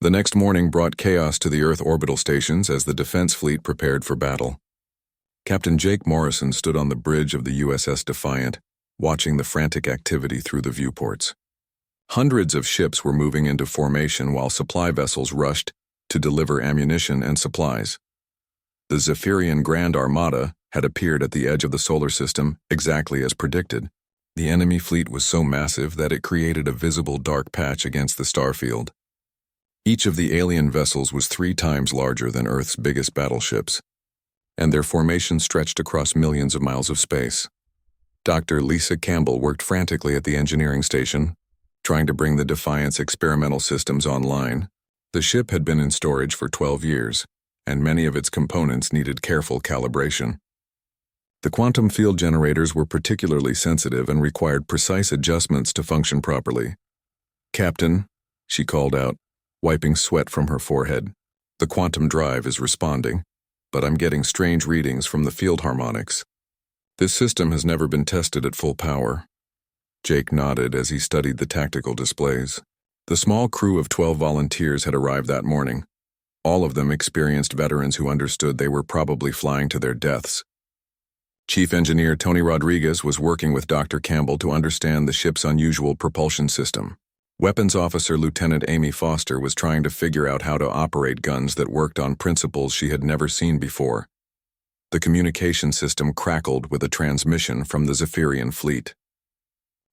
The next morning brought chaos to the Earth orbital stations as the defense fleet prepared for battle. Captain Jake Morrison stood on the bridge of the USS Defiant, watching the frantic activity through the viewports. Hundreds of ships were moving into formation while supply vessels rushed to deliver ammunition and supplies. The Zephyrian Grand Armada had appeared at the edge of the solar system exactly as predicted. The enemy fleet was so massive that it created a visible dark patch against the starfield. Each of the alien vessels was 3 times larger than Earth's biggest battleships, and their formation stretched across millions of miles of space. Dr. Lisa Campbell worked frantically at the engineering station, trying to bring the Defiant's experimental systems online. The ship had been in storage for 12 years, and many of its components needed careful calibration. The quantum field generators were particularly sensitive and required precise adjustments to function properly. "Captain," she called out, wiping sweat from her forehead, "the quantum drive is responding, but I'm getting strange readings from the field harmonics. This system has never been tested at full power." Jake nodded as he studied the tactical displays. The small crew of 12 volunteers had arrived that morning, all of them experienced veterans who understood they were probably flying to their deaths. Chief Engineer Tony Rodriguez was working with Dr. Campbell to understand the ship's unusual propulsion system. Weapons Officer Lieutenant Amy Foster was trying to figure out how to operate guns that worked on principles she had never seen before. The communication system crackled with a transmission from the Zephyrian fleet.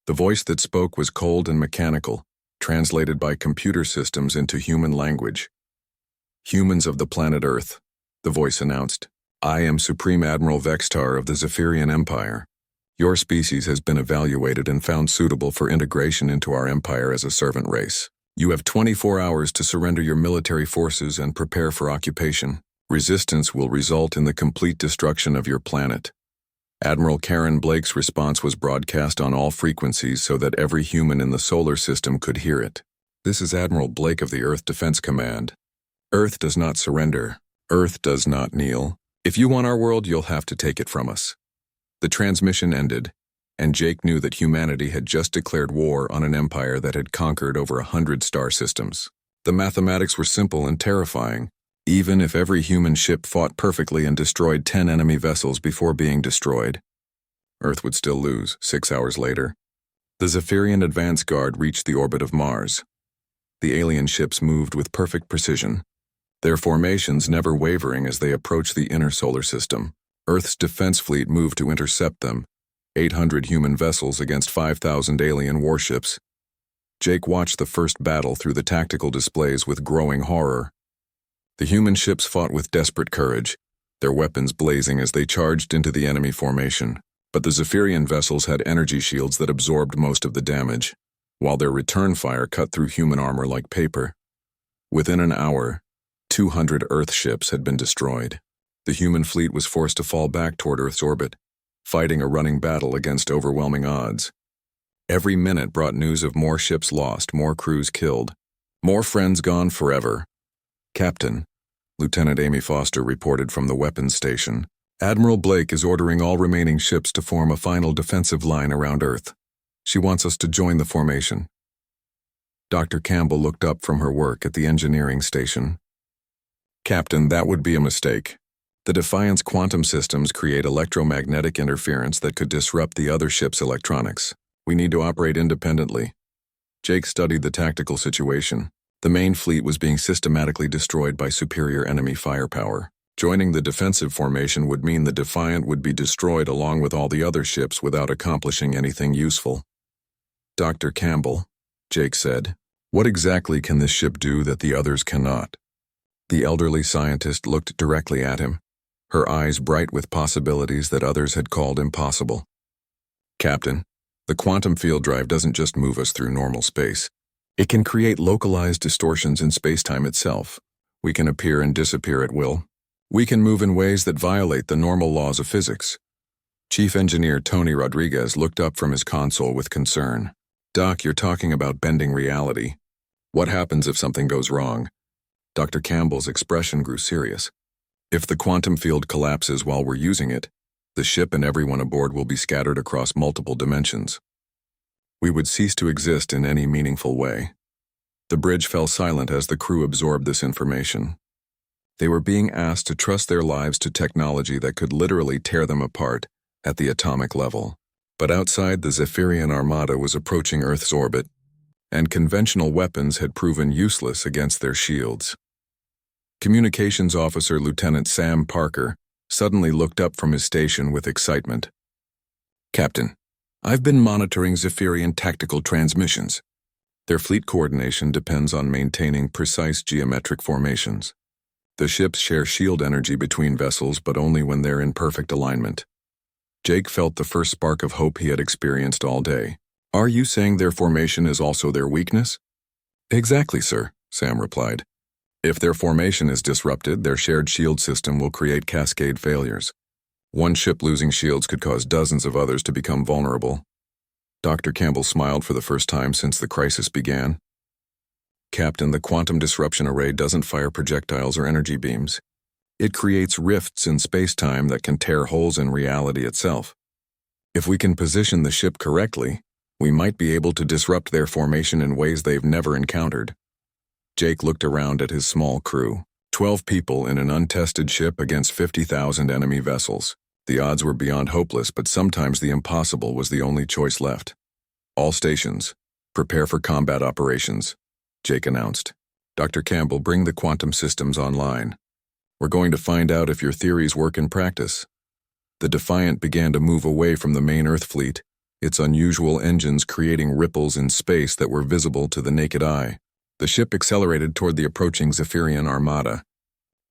The voice that spoke was cold and mechanical, translated by computer systems into human language. "Humans of the planet Earth," the voice announced, "I am Supreme Admiral Vextar of the Zephyrian Empire. Your species has been evaluated and found suitable for integration into our empire as a servant race. You have 24 hours to surrender your military forces and prepare for occupation. Resistance will result in the complete destruction of your planet." Admiral Karen Blake's response was broadcast on all frequencies so that every human in the solar system could hear it. "This is Admiral Blake of the Earth Defense Command. Earth does not surrender. Earth does not kneel. If you want our world, you'll have to take it from us." The transmission ended, and Jake knew that humanity had just declared war on an empire that had conquered over 100 star systems. The mathematics were simple and terrifying. Even if every human ship fought perfectly and destroyed 10 enemy vessels before being destroyed, Earth would still lose 6 hours later. The Zephyrian advance guard reached the orbit of Mars. The alien ships moved with perfect precision, their formations never wavering as they approached the inner solar system. Earth's defense fleet moved to intercept them, 800 human vessels against 5,000 alien warships. Jake watched the first battle through the tactical displays with growing horror. The human ships fought with desperate courage, their weapons blazing as they charged into the enemy formation. But the Zephyrian vessels had energy shields that absorbed most of the damage, while their return fire cut through human armor like paper. Within an hour, 200 Earth ships had been destroyed. The human fleet was forced to fall back toward Earth's orbit, fighting a running battle against overwhelming odds. Every minute brought news of more ships lost, more crews killed, more friends gone forever. "Captain," Lieutenant Amy Foster reported from the weapons station, "Admiral Blake is ordering all remaining ships to form a final defensive line around Earth. She wants us to join the formation." Dr. Campbell looked up from her work at the engineering station. "Captain, that would be a mistake. The Defiant's quantum systems create electromagnetic interference that could disrupt the other ship's electronics. We need to operate independently." Jake studied the tactical situation. The main fleet was being systematically destroyed by superior enemy firepower. Joining the defensive formation would mean the Defiant would be destroyed along with all the other ships without accomplishing anything useful. "Dr. Campbell," Jake said, "what exactly can this ship do that the others cannot?" The elderly scientist looked directly at him, her eyes bright with possibilities that others had called impossible. "Captain, the quantum field drive doesn't just move us through normal space. It can create localized distortions in spacetime itself. We can appear and disappear at will. We can move in ways that violate the normal laws of physics." Chief Engineer Tony Rodriguez looked up from his console with concern. "Doc, you're talking about bending reality. What happens if something goes wrong?" Dr. Campbell's expression grew serious. "If the quantum field collapses while we're using it, the ship and everyone aboard will be scattered across multiple dimensions. We would cease to exist in any meaningful way." The bridge fell silent as the crew absorbed this information. They were being asked to trust their lives to technology that could literally tear them apart at the atomic level. But outside, the Zephyrian Armada was approaching Earth's orbit, and conventional weapons had proven useless against their shields. Communications Officer Lieutenant Sam Parker suddenly looked up from his station with excitement. "Captain, I've been monitoring Zephyrian tactical transmissions. Their fleet coordination depends on maintaining precise geometric formations. The ships share shield energy between vessels, but only when they're in perfect alignment." Jake felt the first spark of hope he had experienced all day. "Are you saying their formation is also their weakness?" "Exactly, sir," Sam replied. "If their formation is disrupted, their shared shield system will create cascade failures. One ship losing shields could cause dozens of others to become vulnerable." Dr. Campbell smiled for the first time since the crisis began. "Captain, the quantum disruption array doesn't fire projectiles or energy beams. It creates rifts in space-time that can tear holes in reality itself. If we can position the ship correctly, we might be able to disrupt their formation in ways they've never encountered." Jake looked around at his small crew. 12 people in an untested ship against 50,000 enemy vessels. The odds were beyond hopeless, but sometimes the impossible was the only choice left. "All stations, prepare for combat operations," Jake announced. "Dr. Campbell, bring the quantum systems online. We're going to find out if your theories work in practice." The Defiant began to move away from the main Earth fleet, its unusual engines creating ripples in space that were visible to the naked eye. The ship accelerated toward the approaching Zephyrian Armada,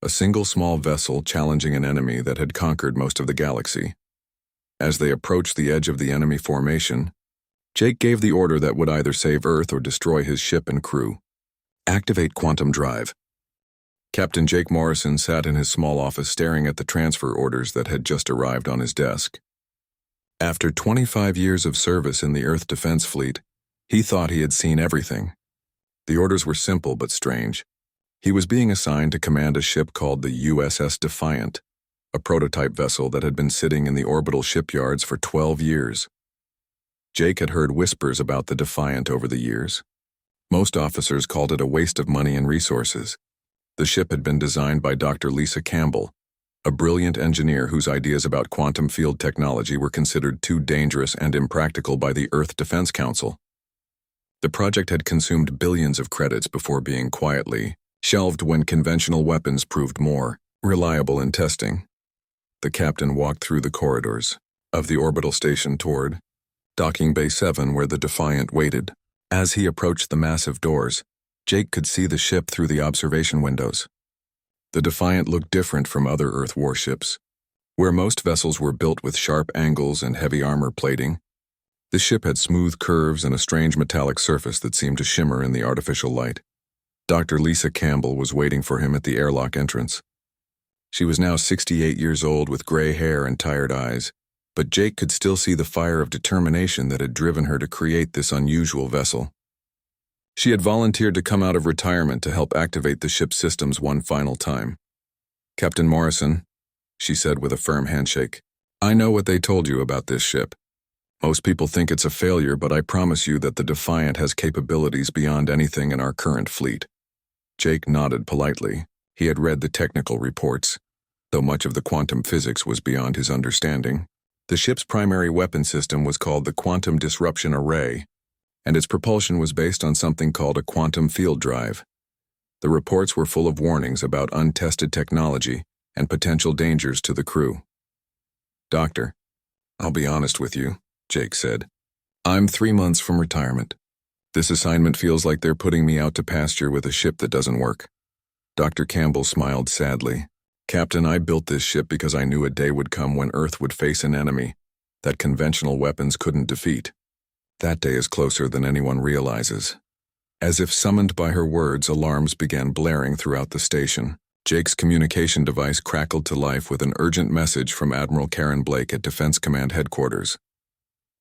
a single small vessel challenging an enemy that had conquered most of the galaxy. As they approached the edge of the enemy formation, Jake gave the order that would either save Earth or destroy his ship and crew. "Activate quantum drive." Captain Jake Morrison sat in his small office staring at the transfer orders that had just arrived on his desk. After 25 years of service in the Earth Defense Fleet, he thought he had seen everything. The orders were simple but strange. He was being assigned to command a ship called the USS Defiant, a prototype vessel that had been sitting in the orbital shipyards for 12 years. Jake had heard whispers about the Defiant over the years. Most officers called it a waste of money and resources. The ship had been designed by Dr. Lisa Campbell, a brilliant engineer whose ideas about quantum field technology were considered too dangerous and impractical by the Earth Defense Council. The project had consumed billions of credits before being quietly shelved when conventional weapons proved more reliable in testing. The captain walked through the corridors of the orbital station toward Docking Bay 7, where the Defiant waited. As he approached the massive doors, Jake could see the ship through the observation windows. The Defiant looked different from other Earth warships. Where most vessels were built with sharp angles and heavy armor plating, the ship had smooth curves and a strange metallic surface that seemed to shimmer in the artificial light. Dr. Lisa Campbell was waiting for him at the airlock entrance. She was now 68 years old with gray hair and tired eyes, but Jake could still see the fire of determination that had driven her to create this unusual vessel. She had volunteered to come out of retirement to help activate the ship's systems one final time. "Captain Morrison," she said with a firm handshake, "I know what they told you about this ship. Most people think it's a failure, but I promise you that the Defiant has capabilities beyond anything in our current fleet." Jake nodded politely. He had read the technical reports, though much of the quantum physics was beyond his understanding. The ship's primary weapon system was called the Quantum Disruption Array, and its propulsion was based on something called a quantum field drive. The reports were full of warnings about untested technology and potential dangers to the crew. "Doctor, I'll be honest with you," Jake said. "I'm 3 months from retirement. This assignment feels like they're putting me out to pasture with a ship that doesn't work." Dr. Campbell smiled sadly. "Captain, I built this ship because I knew a day would come when Earth would face an enemy that conventional weapons couldn't defeat. That day is closer than anyone realizes." As if summoned by her words, alarms began blaring throughout the station. Jake's communication device crackled to life with an urgent message from Admiral Karen Blake at Defense Command Headquarters.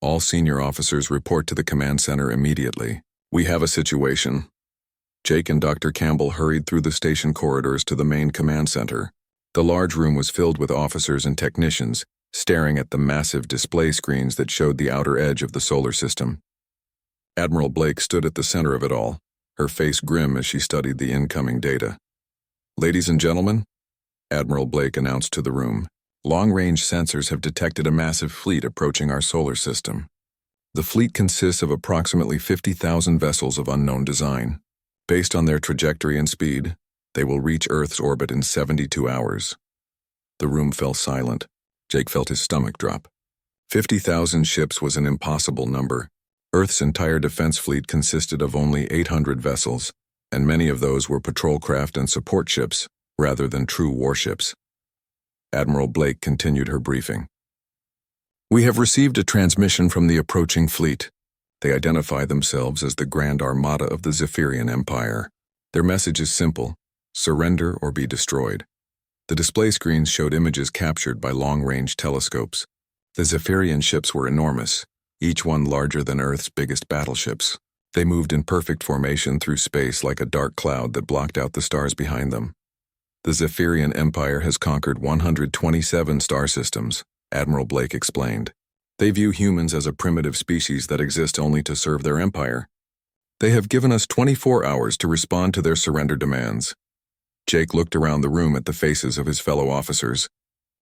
"All senior officers report to the command center immediately. We have a situation." Jake and Dr. Campbell hurried through the station corridors to the main command center. The large room was filled with officers and technicians, staring at the massive display screens that showed the outer edge of the solar system. Admiral Blake stood at the center of it all, her face grim as she studied the incoming data. "Ladies and gentlemen," Admiral Blake announced to the room, "long-range sensors have detected a massive fleet approaching our solar system. The fleet consists of approximately 50,000 vessels of unknown design. Based on their trajectory and speed, they will reach Earth's orbit in 72 hours. The room fell silent. Jake felt his stomach drop. 50,000 ships was an impossible number. Earth's entire defense fleet consisted of only 800 vessels, and many of those were patrol craft and support ships, rather than true warships. Admiral Blake continued her briefing. "We have received a transmission from the approaching fleet. They identify themselves as the Grand Armada of the Zephyrian Empire. Their message is simple: surrender or be destroyed." The display screens showed images captured by long-range telescopes. The Zephyrian ships were enormous, each one larger than Earth's biggest battleships. They moved in perfect formation through space like a dark cloud that blocked out the stars behind them. "The Zephyrian Empire has conquered 127 star systems," Admiral Blake explained. "They view humans as a primitive species that exist only to serve their empire. They have given us 24 hours to respond to their surrender demands." Jake looked around the room at the faces of his fellow officers.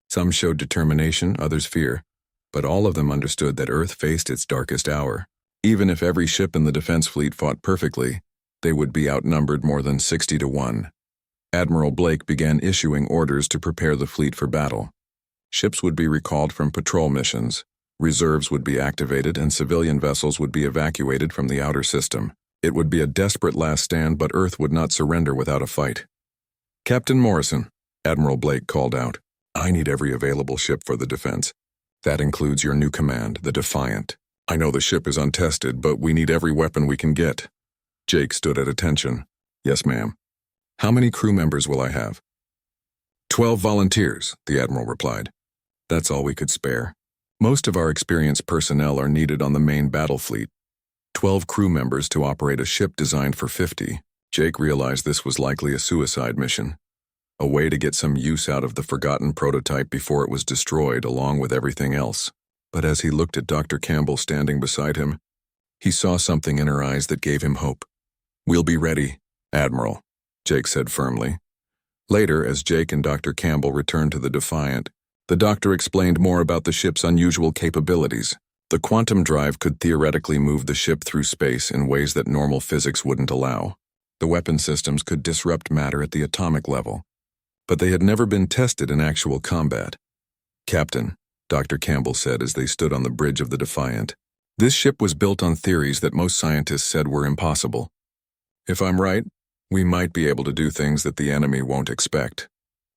Some showed determination, others fear, but all of them understood that Earth faced its darkest hour. Even if every ship in the defense fleet fought perfectly, they would be outnumbered more than 60 to 1. Admiral Blake began issuing orders to prepare the fleet for battle. Ships would be recalled from patrol missions, reserves would be activated, and civilian vessels would be evacuated from the outer system. It would be a desperate last stand, but Earth would not surrender without a fight. "Captain Morrison," Admiral Blake called out, "I need every available ship for the defense. That includes your new command, the Defiant. I know the ship is untested, but we need every weapon we can get." Jake stood at attention. "Yes, ma'am." "How many crew members will I have?" 12 volunteers, the Admiral replied. "That's all we could spare. Most of our experienced personnel are needed on the main battle fleet. 12 crew members to operate a ship designed for 50. Jake realized this was likely a suicide mission, a way to get some use out of the forgotten prototype before it was destroyed along with everything else. But as he looked at Dr. Campbell standing beside him, he saw something in her eyes that gave him hope. "We'll be ready, Admiral," Jake said firmly. Later, as Jake and Dr. Campbell returned to the Defiant, the doctor explained more about the ship's unusual capabilities. The quantum drive could theoretically move the ship through space in ways that normal physics wouldn't allow. The weapon systems could disrupt matter at the atomic level, but they had never been tested in actual combat. "Captain," Dr. Campbell said as they stood on the bridge of the Defiant, "this ship was built on theories that most scientists said were impossible. If I'm right, we might be able to do things that the enemy won't expect.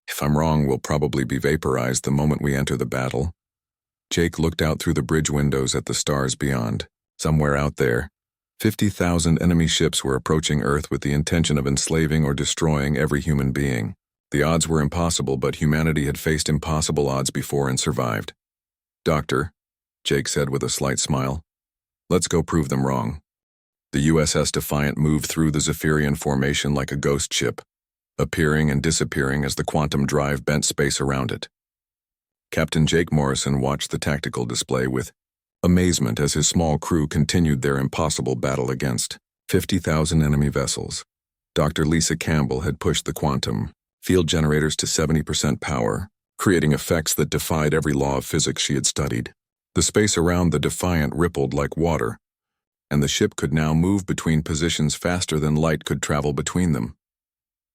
If I'm wrong, we'll probably be vaporized the moment we enter the battle." Jake looked out through the bridge windows at the stars beyond. Somewhere out there, 50,000 enemy ships were approaching Earth with the intention of enslaving or destroying every human being. The odds were impossible, but humanity had faced impossible odds before and survived. "Doctor," Jake said with a slight smile, "let's go prove them wrong." The USS Defiant moved through the Zephyrian formation like a ghost ship, appearing and disappearing as the quantum drive bent space around it. Captain Jake Morrison watched the tactical display with amazement as his small crew continued their impossible battle against 50,000 enemy vessels. Dr. Lisa Campbell had pushed the quantum field generators to 70% power, creating effects that defied every law of physics she had studied. The space around the Defiant rippled like water, and the ship could now move between positions faster than light could travel between them.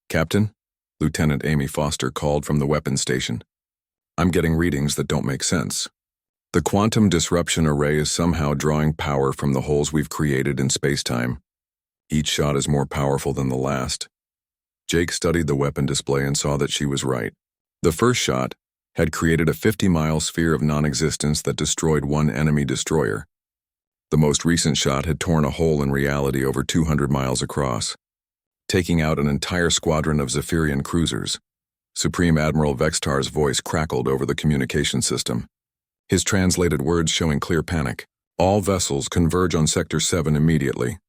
"Captain," Lieutenant Amy Foster called from the weapons station, "I'm getting readings that don't make sense. The quantum disruption array is somehow drawing power from the holes we've created in space-time. Each shot is more powerful than the last." Jake studied the weapon display and saw that she was right. The first shot had created a 50-mile sphere of non-existence that destroyed one enemy destroyer. The most recent shot had torn a hole in reality over 200 miles across, taking out an entire squadron of Zephyrian cruisers. Supreme Admiral Vextar's voice crackled over the communication system, his translated words showing clear panic. "All vessels converge on Sector 7 immediately.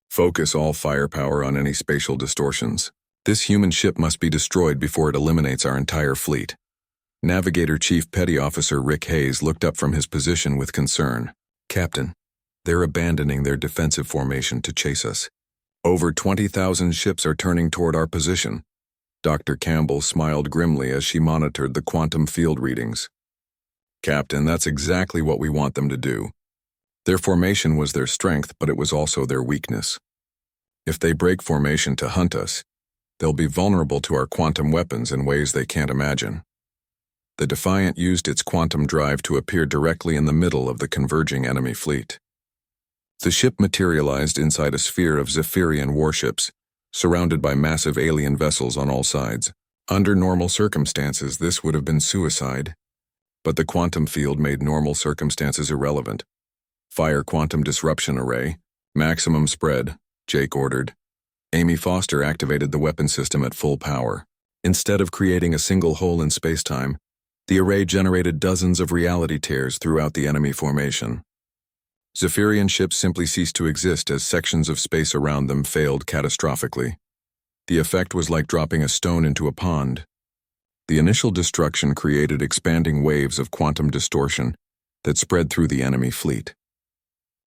Focus all firepower on any spatial distortions. This human ship must be destroyed before it eliminates our entire fleet." Navigator Chief Petty Officer Rick Hayes looked up from his position with concern. "Captain, they're abandoning their defensive formation to chase us. Over 20,000 ships are turning toward our position. Dr. Campbell smiled grimly as she monitored the quantum field readings. Captain, that's exactly what we want them to do. Their formation was their strength, but it was also their weakness. If they break formation to hunt us, they'll be vulnerable to our quantum weapons in ways they can't imagine. The Defiant used its quantum drive to appear directly in the middle of the converging enemy fleet. The ship materialized inside a sphere of Zephyrian warships, surrounded by massive alien vessels on all sides. Under normal circumstances, this would have been suicide, but the quantum field made normal circumstances irrelevant. Fire quantum disruption array, maximum spread, Jake ordered. Amy Foster activated the weapon system at full power. Instead of creating a single hole in spacetime, the array generated dozens of reality tears throughout the enemy formation. Zephyrian ships simply ceased to exist as sections of space around them failed catastrophically. The effect was like dropping a stone into a pond. The initial destruction created expanding waves of quantum distortion that spread through the enemy fleet.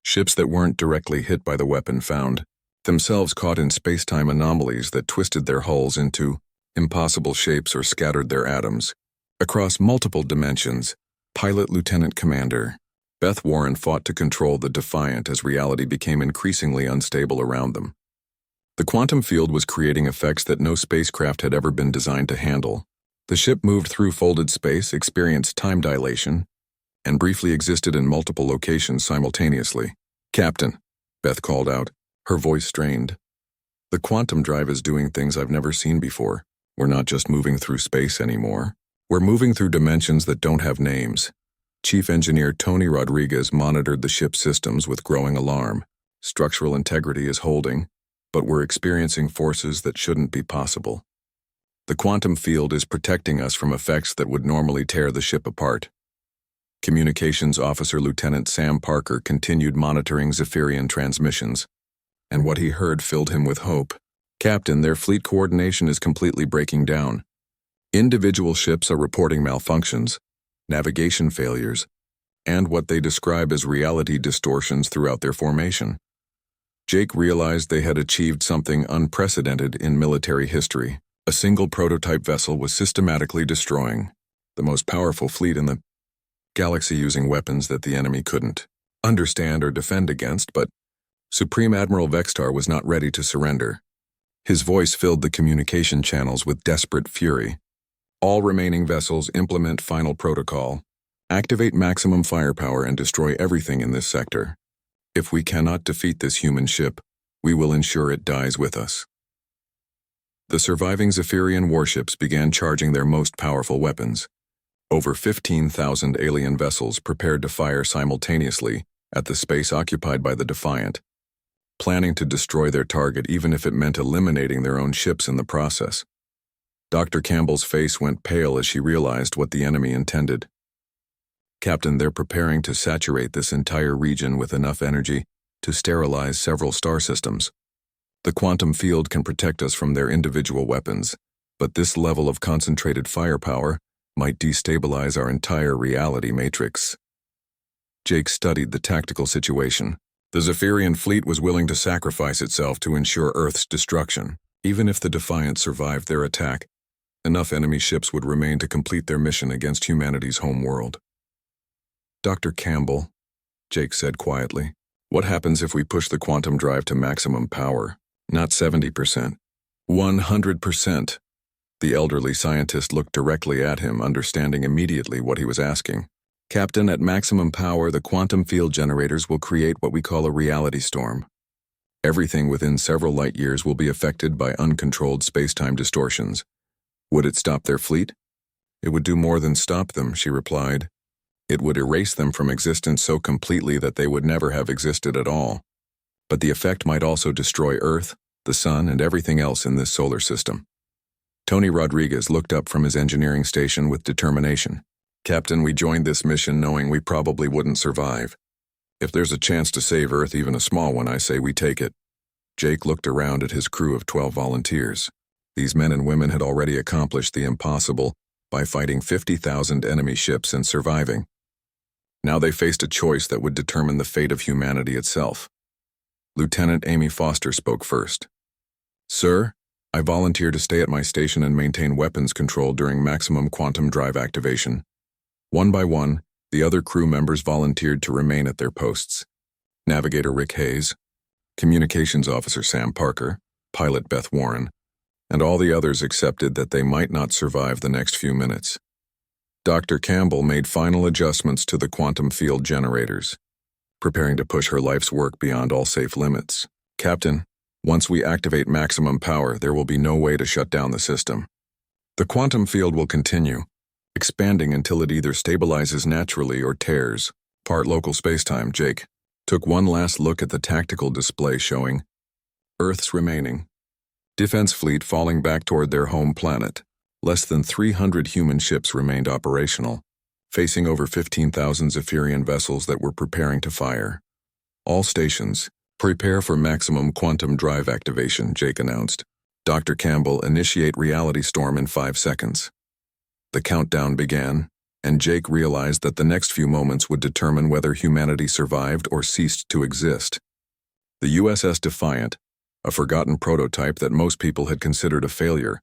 Ships that weren't directly hit by the weapon found themselves caught in spacetime anomalies that twisted their hulls into impossible shapes or scattered their atoms. Across multiple dimensions, Pilot Lieutenant Commander Beth Warren fought to control the Defiant as reality became increasingly unstable around them. The quantum field was creating effects that no spacecraft had ever been designed to handle. The ship moved through folded space, experienced time dilation, and briefly existed in multiple locations simultaneously. "Captain," Beth called out, her voice strained. "The quantum drive is doing things I've never seen before. We're not just moving through space anymore. We're moving through dimensions that don't have names." Chief Engineer Tony Rodriguez monitored the ship's systems with growing alarm. "Structural integrity is holding, but we're experiencing forces that shouldn't be possible. The quantum field is protecting us from effects that would normally tear the ship apart." Communications Officer Lieutenant Sam Parker continued monitoring Zephyrian transmissions, and what he heard filled him with hope. "Captain, their fleet coordination is completely breaking down. Individual ships are reporting malfunctions, navigation failures, and what they describe as reality distortions throughout their formation." Jake realized they had achieved something unprecedented in military history. A single prototype vessel was systematically destroying the most powerful fleet in the galaxy using weapons that the enemy couldn't understand or defend against, but Supreme Admiral Vextar was not ready to surrender. His voice filled the communication channels with desperate fury. "All remaining vessels implement final protocol. Activate maximum firepower and destroy everything in this sector. If we cannot defeat this human ship, we will ensure it dies with us." The surviving Zephyrian warships began charging their most powerful weapons. Over 15,000 alien vessels prepared to fire simultaneously at the space occupied by the Defiant, planning to destroy their target even if it meant eliminating their own ships in the process. Dr. Campbell's face went pale as she realized what the enemy intended. "Captain, they're preparing to saturate this entire region with enough energy to sterilize several star systems. The quantum field can protect us from their individual weapons, but this level of concentrated firepower might destabilize our entire reality matrix." Jake studied the tactical situation. The Zephyrian fleet was willing to sacrifice itself to ensure Earth's destruction. Even if the Defiant survived their attack, enough enemy ships would remain to complete their mission against humanity's home world. "Dr. Campbell," Jake said quietly, "what happens if we push the quantum drive to maximum power? Not 70%. 100%. The elderly scientist looked directly at him, understanding immediately what he was asking. "Captain, at maximum power, the quantum field generators will create what we call a reality storm. Everything within several light years will be affected by uncontrolled spacetime distortions. Would it stop their fleet?" "It would do more than stop them," she replied. "It would erase them from existence so completely that they would never have existed at all. But the effect might also destroy Earth, the Sun, and everything else in this solar system." Tony Rodriguez looked up from his engineering station with determination. "Captain, we joined this mission knowing we probably wouldn't survive. If there's a chance to save Earth, even a small one, I say we take it." Jake looked around at his crew of 12 volunteers. These men and women had already accomplished the impossible by fighting 50,000 enemy ships and surviving. Now they faced a choice that would determine the fate of humanity itself. Lieutenant Amy Foster spoke first. "Sir, I volunteer to stay at my station and maintain weapons control during maximum quantum drive activation." One by one, the other crew members volunteered to remain at their posts. Navigator Rick Hayes, Communications Officer Sam Parker, Pilot Beth Warren, and all the others accepted that they might not survive the next few minutes. Dr. Campbell made final adjustments to the quantum field generators, preparing to push her life's work beyond all safe limits. "Captain, once we activate maximum power, there will be no way to shut down the system. The quantum field will continue, expanding until it either stabilizes naturally or tears." Part local spacetime, Jake took one last look at the tactical display showing Earth's remaining defense fleet falling back toward their home planet. Less than 300 human ships remained operational, facing over 15,000 Zephyrian vessels that were preparing to fire. "All stations, prepare for maximum quantum drive activation," Jake announced. "Dr. Campbell, initiate reality storm in 5 seconds." The countdown began, and Jake realized that the next few moments would determine whether humanity survived or ceased to exist. The USS Defiant, a forgotten prototype that most people had considered a failure,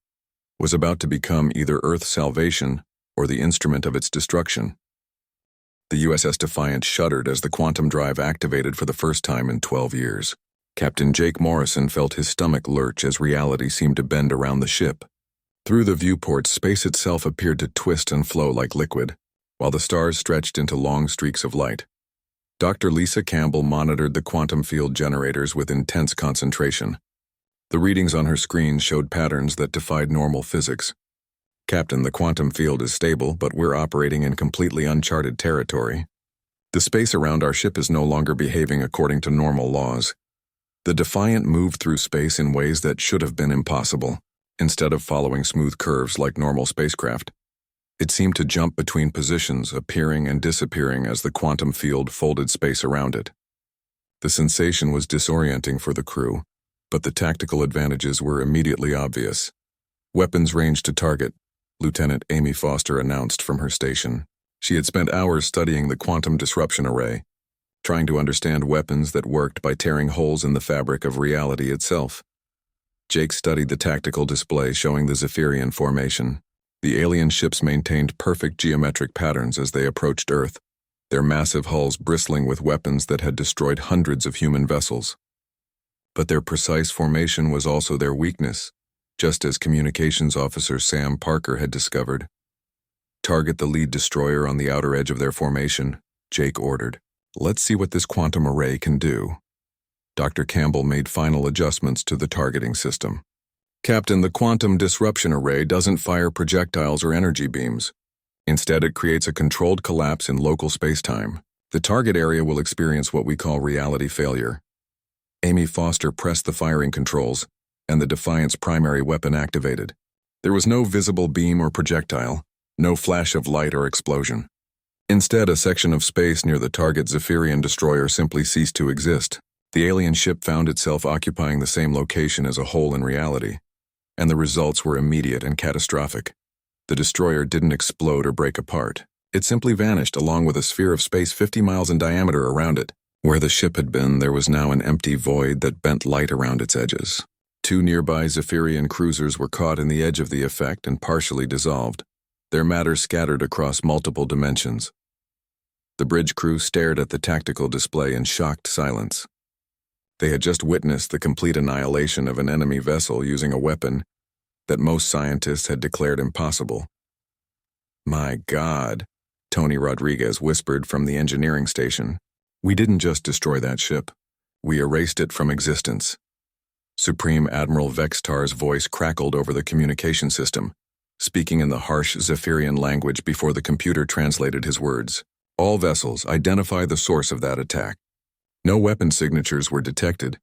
was about to become either Earth's salvation or the instrument of its destruction. The USS Defiant shuddered as the quantum drive activated for the first time in 12 years. Captain Jake Morrison felt his stomach lurch as reality seemed to bend around the ship. Through the viewports, space itself appeared to twist and flow like liquid, while the stars stretched into long streaks of light. Dr. Lisa Campbell monitored the quantum field generators with intense concentration. The readings on her screen showed patterns that defied normal physics. "Captain, the quantum field is stable, but we're operating in completely uncharted territory. The space around our ship is no longer behaving according to normal laws. The Defiant moved through space in ways that should have been impossible, instead of following smooth curves like normal spacecraft. It seemed to jump between positions, appearing and disappearing as the quantum field folded space around it. The sensation was disorienting for the crew, but the tactical advantages were immediately obvious. "Weapons range to target," Lieutenant Amy Foster announced from her station. She had spent hours studying the quantum disruption array, trying to understand weapons that worked by tearing holes in the fabric of reality itself. Jake studied the tactical display showing the Zephyrian formation. The alien ships maintained perfect geometric patterns as they approached Earth, their massive hulls bristling with weapons that had destroyed hundreds of human vessels. But their precise formation was also their weakness, just as Communications Officer Sam Parker had discovered. "Target the lead destroyer on the outer edge of their formation," Jake ordered. "Let's see what this quantum array can do." Dr. Campbell made final adjustments to the targeting system. "Captain, the quantum disruption array doesn't fire projectiles or energy beams. Instead, it creates a controlled collapse in local spacetime. The target area will experience what we call reality failure." Amy Foster pressed the firing controls, and the Defiant's primary weapon activated. There was no visible beam or projectile, no flash of light or explosion. Instead, a section of space near the target Zephyrian destroyer simply ceased to exist. The alien ship found itself occupying the same location as a hole in reality, and the results were immediate and catastrophic. The destroyer didn't explode or break apart. It simply vanished along with a sphere of space 50 miles in diameter around it. Where the ship had been, there was now an empty void that bent light around its edges. 2 nearby Zephyrian cruisers were caught in the edge of the effect and partially dissolved, their matter scattered across multiple dimensions. The bridge crew stared at the tactical display in shocked silence. They had just witnessed the complete annihilation of an enemy vessel using a weapon that most scientists had declared impossible. "My God," Tony Rodriguez whispered from the engineering station. "We didn't just destroy that ship. We erased it from existence." Supreme Admiral Vextar's voice crackled over the communication system, speaking in the harsh Zephyrian language before the computer translated his words. "All vessels, identify the source of that attack." No weapon signatures were detected.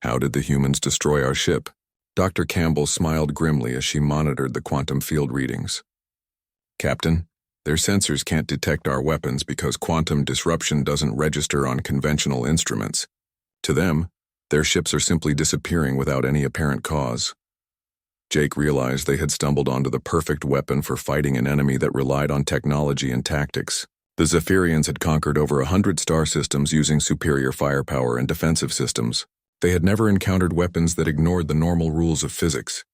How did the humans destroy our ship? Dr. Campbell smiled grimly as she monitored the quantum field readings. "Captain, their sensors can't detect our weapons because quantum disruption doesn't register on conventional instruments. To them, their ships are simply disappearing without any apparent cause." Jake realized they had stumbled onto the perfect weapon for fighting an enemy that relied on technology and tactics. The Zephyrians had conquered over 100 star systems using superior firepower and defensive systems. They had never encountered weapons that ignored the normal rules of physics.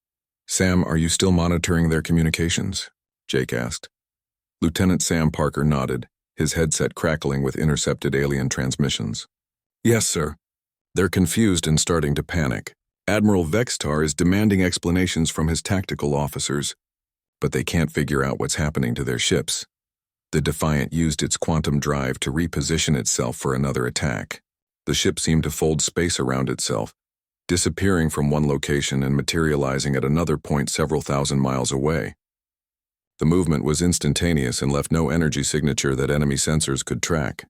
"Sam, are you still monitoring their communications?" Jake asked. Lieutenant Sam Parker nodded, his headset crackling with intercepted alien transmissions. "Yes, sir." They're confused and starting to panic. Admiral Vextar is demanding explanations from his tactical officers, but they can't figure out what's happening to their ships. The Defiant used its quantum drive to reposition itself for another attack. The ship seemed to fold space around itself, disappearing from one location and materializing at another point several thousand miles away. The movement was instantaneous and left no energy signature that enemy sensors could track.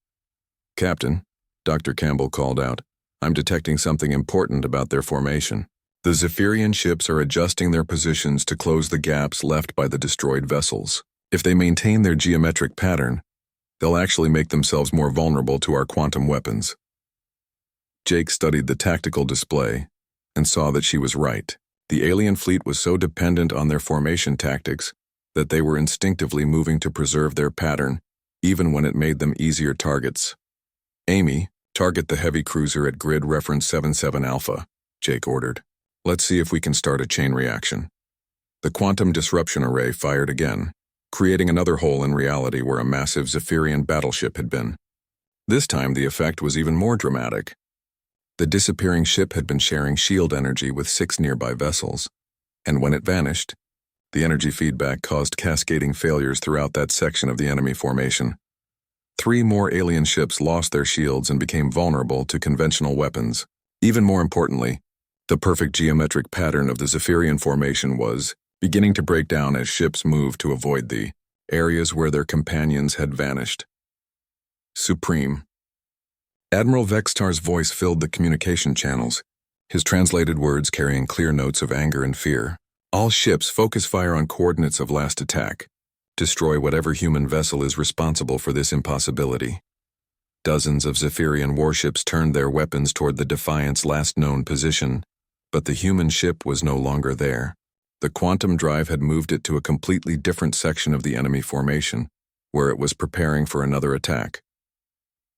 "Captain," Dr. Campbell called out, "I'm detecting something important about their formation. The Zephyrian ships are adjusting their positions to close the gaps left by the destroyed vessels. If they maintain their geometric pattern, they'll actually make themselves more vulnerable to our quantum weapons." Jake studied the tactical display and saw that she was right. The alien fleet was so dependent on their formation tactics that they were instinctively moving to preserve their pattern, even when it made them easier targets. "Amy, target the heavy cruiser at grid reference 77 Alpha, Jake ordered. "Let's see if we can start a chain reaction." The quantum disruption array fired again, creating another hole in reality where a massive Zephyrian battleship had been. This time the effect was even more dramatic. The disappearing ship had been sharing shield energy with 6 nearby vessels, and when it vanished, the energy feedback caused cascading failures throughout that section of the enemy formation. 3 more alien ships lost their shields and became vulnerable to conventional weapons. Even more importantly, the perfect geometric pattern of the Zephyrian formation was beginning to break down as ships moved to avoid the areas where their companions had vanished. "Supreme." Admiral Vextar's voice filled the communication channels, his translated words carrying clear notes of anger and fear. "All ships focus fire on coordinates of last attack. Destroy whatever human vessel is responsible for this impossibility." Dozens of Zephyrian warships turned their weapons toward the Defiant's last known position, but the human ship was no longer there. The quantum drive had moved it to a completely different section of the enemy formation, where it was preparing for another attack.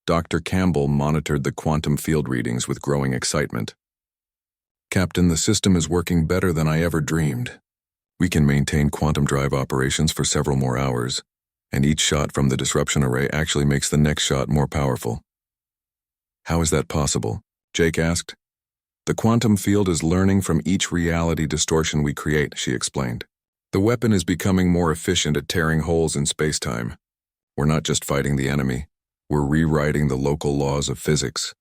Dr. Campbell monitored the quantum field readings with growing excitement. "Captain, the system is working better than I ever dreamed. We can maintain quantum drive operations for several more hours, and each shot from the disruption array actually makes the next shot more powerful." "How is that possible?" Jake asked. "The quantum field is learning from each reality distortion we create," she explained. "The weapon is becoming more efficient at tearing holes in space-time. We're not just fighting the enemy, we're rewriting the local laws of physics."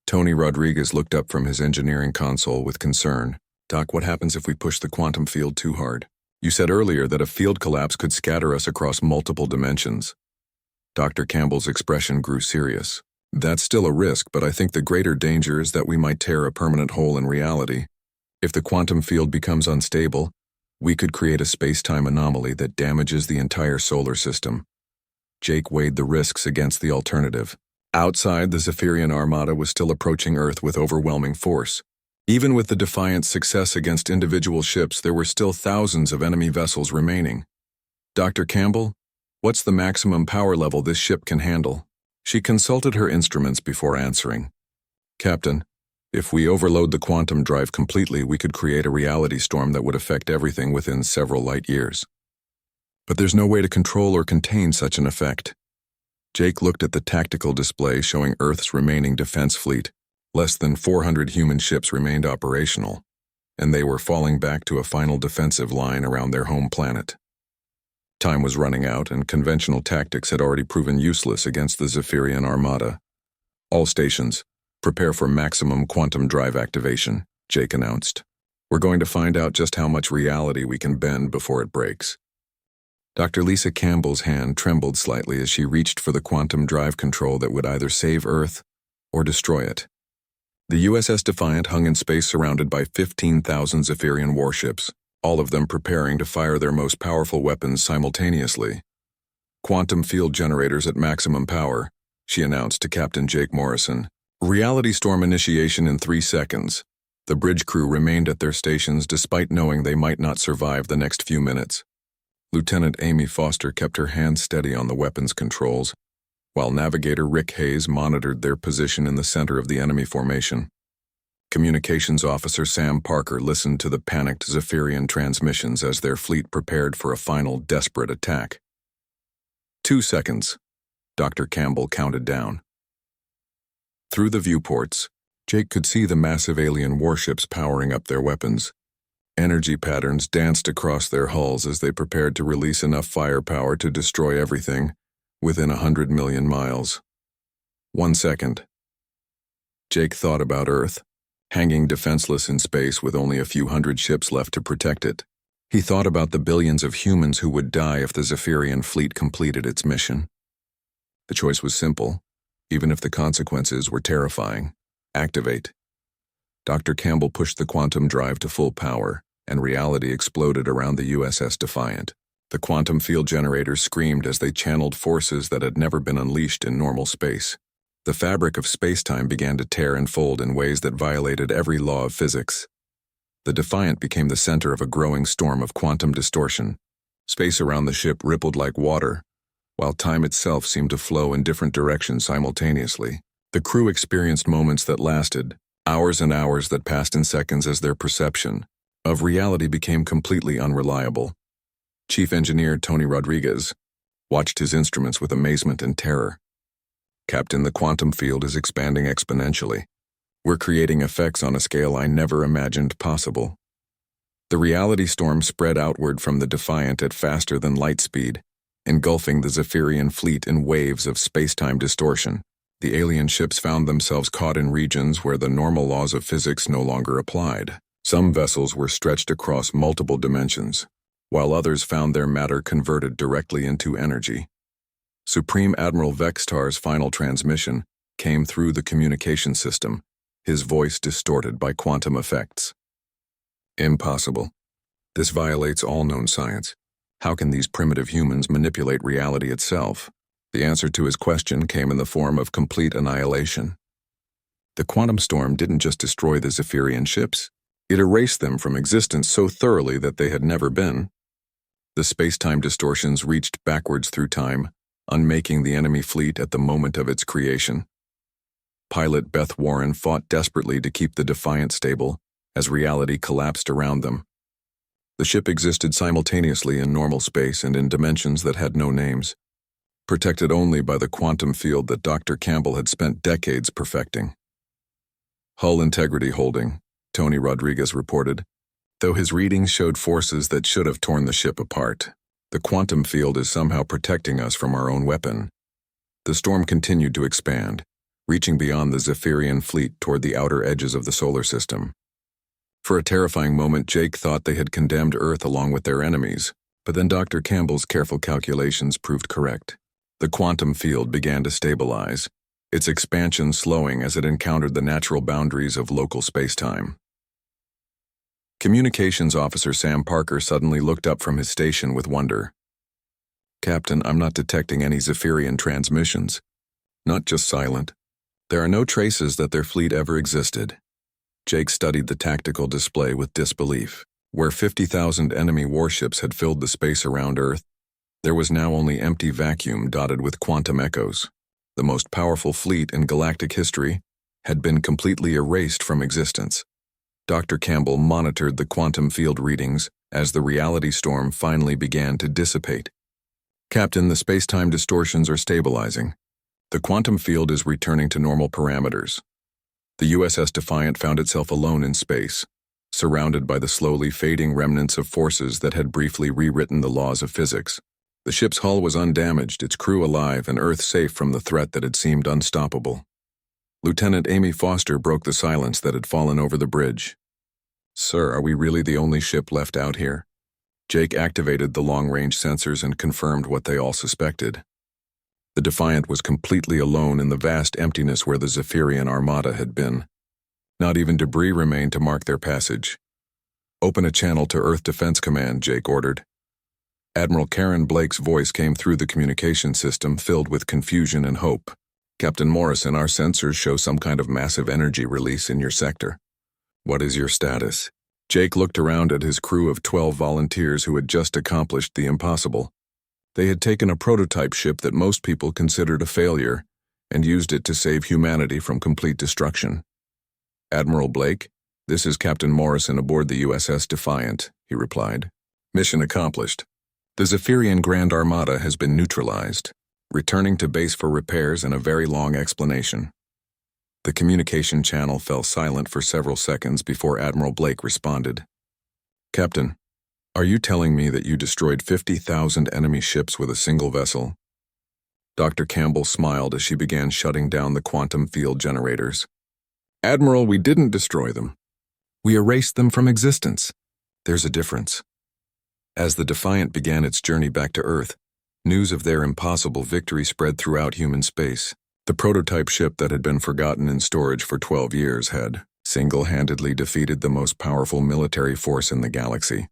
Tony Rodriguez looked up from his engineering console with concern. "Doc, what happens if we push the quantum field too hard? You said earlier that a field collapse could scatter us across multiple dimensions." Dr. Campbell's expression grew serious. "That's still a risk, but I think the greater danger is that we might tear a permanent hole in reality. If the quantum field becomes unstable, we could create a space-time anomaly that damages the entire solar system." Jake weighed the risks against the alternative. Outside, the Zephyrian Armada was still approaching Earth with overwhelming force. Even with the Defiant's success against individual ships, there were still thousands of enemy vessels remaining. "Dr. Campbell, what's the maximum power level this ship can handle?" She consulted her instruments before answering. "Captain, if we overload the quantum drive completely, we could create a reality storm that would affect everything within several light years. But there's no way to control or contain such an effect." Jake looked at the tactical display showing Earth's remaining defense fleet. Less than 400 human ships remained operational, and they were falling back to a final defensive line around their home planet. Time was running out, and conventional tactics had already proven useless against the Zephyrian Armada. "All stations, prepare for maximum quantum drive activation," Jake announced. "We're going to find out just how much reality we can bend before it breaks." Dr. Lisa Campbell's hand trembled slightly as she reached for the quantum drive control that would either save Earth or destroy it. The USS Defiant hung in space surrounded by 15,000 Zephyrian warships, all of them preparing to fire their most powerful weapons simultaneously. "Quantum field generators at maximum power," she announced to Captain Jake Morrison. "Reality storm initiation in 3 seconds. The bridge crew remained at their stations despite knowing they might not survive the next few minutes. Lieutenant Amy Foster kept her hands steady on the weapons controls, while Navigator Rick Hayes monitored their position in the center of the enemy formation. Communications Officer Sam Parker listened to the panicked Zephyrian transmissions as their fleet prepared for a final desperate attack. 2 seconds, Dr. Campbell counted down. Through the viewports, Jake could see the massive alien warships powering up their weapons. Energy patterns danced across their hulls as they prepared to release enough firepower to destroy everything within 100 million miles. 1 second. Jake thought about Earth, hanging defenseless in space with only a few hundred ships left to protect it. He thought about the billions of humans who would die if the Zephyrian fleet completed its mission. The choice was simple, even if the consequences were terrifying. Activate. Dr. Campbell pushed the quantum drive to full power, and reality exploded around the USS Defiant. The quantum field generators screamed as they channeled forces that had never been unleashed in normal space. The fabric of space-time began to tear and fold in ways that violated every law of physics. The Defiant became the center of a growing storm of quantum distortion. Space around the ship rippled like water, while time itself seemed to flow in different directions simultaneously. The crew experienced moments that lasted, hours and hours that passed in seconds as their perception of reality became completely unreliable. Chief Engineer Tony Rodriguez watched his instruments with amazement and terror. Captain, the quantum field is expanding exponentially. We're creating effects on a scale I never imagined possible. The reality storm spread outward from the Defiant at faster than light speed, engulfing the Zephyrian fleet in waves of space-time distortion. The alien ships found themselves caught in regions where the normal laws of physics no longer applied. Some vessels were stretched across multiple dimensions, while others found their matter converted directly into energy. Supreme Admiral Vextar's final transmission came through the communication system, his voice distorted by quantum effects. Impossible. This violates all known science. How can these primitive humans manipulate reality itself? The answer to his question came in the form of complete annihilation. The quantum storm didn't just destroy the Zephyrian ships, it erased them from existence so thoroughly that they had never been. The space-time distortions reached backwards through time, unmaking the enemy fleet at the moment of its creation. Pilot Beth Warren fought desperately to keep the Defiant stable as reality collapsed around them. The ship existed simultaneously in normal space and in dimensions that had no names, protected only by the quantum field that Dr. Campbell had spent decades perfecting. Hull integrity holding, Tony Rodriguez reported, though his readings showed forces that should have torn the ship apart. The quantum field is somehow protecting us from our own weapon. The storm continued to expand, reaching beyond the Zephyrian fleet toward the outer edges of the solar system. For a terrifying moment, Jake thought they had condemned Earth along with their enemies, but then Dr. Campbell's careful calculations proved correct. The quantum field began to stabilize, its expansion slowing as it encountered the natural boundaries of local space-time. Communications Officer Sam Parker suddenly looked up from his station with wonder. "Captain, I'm not detecting any Zephyrian transmissions. Not just silent. There are no traces that their fleet ever existed." Jake studied the tactical display with disbelief. Where 50,000 enemy warships had filled the space around Earth, there was now only empty vacuum dotted with quantum echoes. The most powerful fleet in galactic history had been completely erased from existence. Dr. Campbell monitored the quantum field readings as the reality storm finally began to dissipate. "Captain, the space-time distortions are stabilizing. The quantum field is returning to normal parameters." The USS Defiant found itself alone in space, surrounded by the slowly fading remnants of forces that had briefly rewritten the laws of physics. The ship's hull was undamaged, its crew alive, and Earth safe from the threat that had seemed unstoppable. Lieutenant Amy Foster broke the silence that had fallen over the bridge. "Sir, are we really the only ship left out here?" Jake activated the long-range sensors and confirmed what they all suspected. The Defiant was completely alone in the vast emptiness where the Zephyrian Armada had been. Not even debris remained to mark their passage. "Open a channel to Earth Defense Command," Jake ordered. Admiral Karen Blake's voice came through the communication system, filled with confusion and hope. "Captain Morrison, our sensors show some kind of massive energy release in your sector. What is your status?" Jake looked around at his crew of 12 volunteers who had just accomplished the impossible. They had taken a prototype ship that most people considered a failure and used it to save humanity from complete destruction. "Admiral Blake, this is Captain Morrison aboard the USS Defiant," he replied. "Mission accomplished. The Zephyrian Grand Armada has been neutralized, returning to base for repairs and a very long explanation." The communication channel fell silent for several seconds before Admiral Blake responded. "Captain, are you telling me that you destroyed 50,000 enemy ships with a single vessel?" Dr. Campbell smiled as she began shutting down the quantum field generators. "Admiral, we didn't destroy them. We erased them from existence. There's a difference." As the Defiant began its journey back to Earth, news of their impossible victory spread throughout human space. The prototype ship that had been forgotten in storage for 12 years had single-handedly defeated the most powerful military force in the galaxy.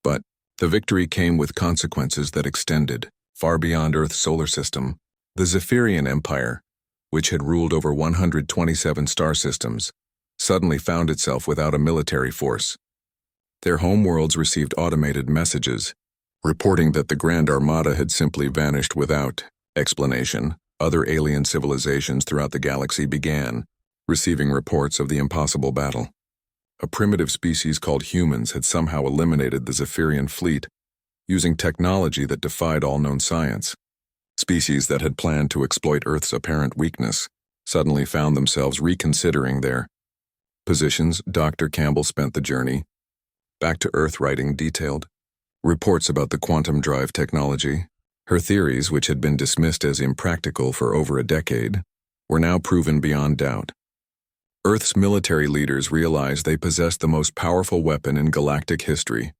But the victory came with consequences that extended far beyond Earth's solar system. The Zephyrian Empire, which had ruled over 127 star systems, suddenly found itself without a military force. Their homeworlds received automated messages, reporting that the Grand Armada had simply vanished without explanation. Other alien civilizations throughout the galaxy began receiving reports of the impossible battle. A primitive species called humans had somehow eliminated the Zephyrian fleet, using technology that defied all known science. Species that had planned to exploit Earth's apparent weakness suddenly found themselves reconsidering their positions. Dr. Campbell spent the journey back to Earth writing detailed reports about the quantum drive technology. Her theories, which had been dismissed as impractical for over a decade, were now proven beyond doubt. Earth's military leaders realized they possessed the most powerful weapon in galactic history.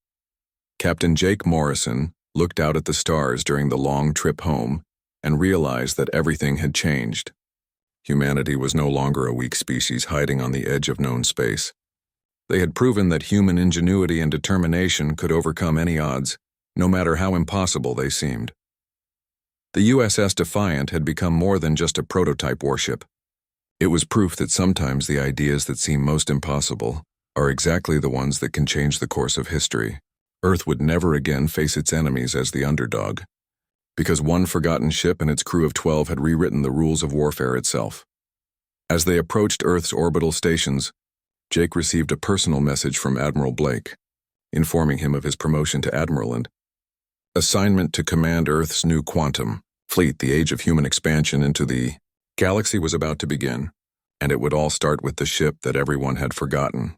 Captain Jake Morrison looked out at the stars during the long trip home and realized that everything had changed. Humanity was no longer a weak species hiding on the edge of known space. They had proven that human ingenuity and determination could overcome any odds, no matter how impossible they seemed. The USS Defiant had become more than just a prototype warship. It was proof that sometimes the ideas that seem most impossible are exactly the ones that can change the course of history. Earth would never again face its enemies as the underdog, because one forgotten ship and its crew of 12 had rewritten the rules of warfare itself. As they approached Earth's orbital stations, Jake received a personal message from Admiral Blake, informing him of his promotion to Admiral and assignment to command Earth's new quantum fleet. The age of human expansion into the galaxy was about to begin, and it would all start with the ship that everyone had forgotten.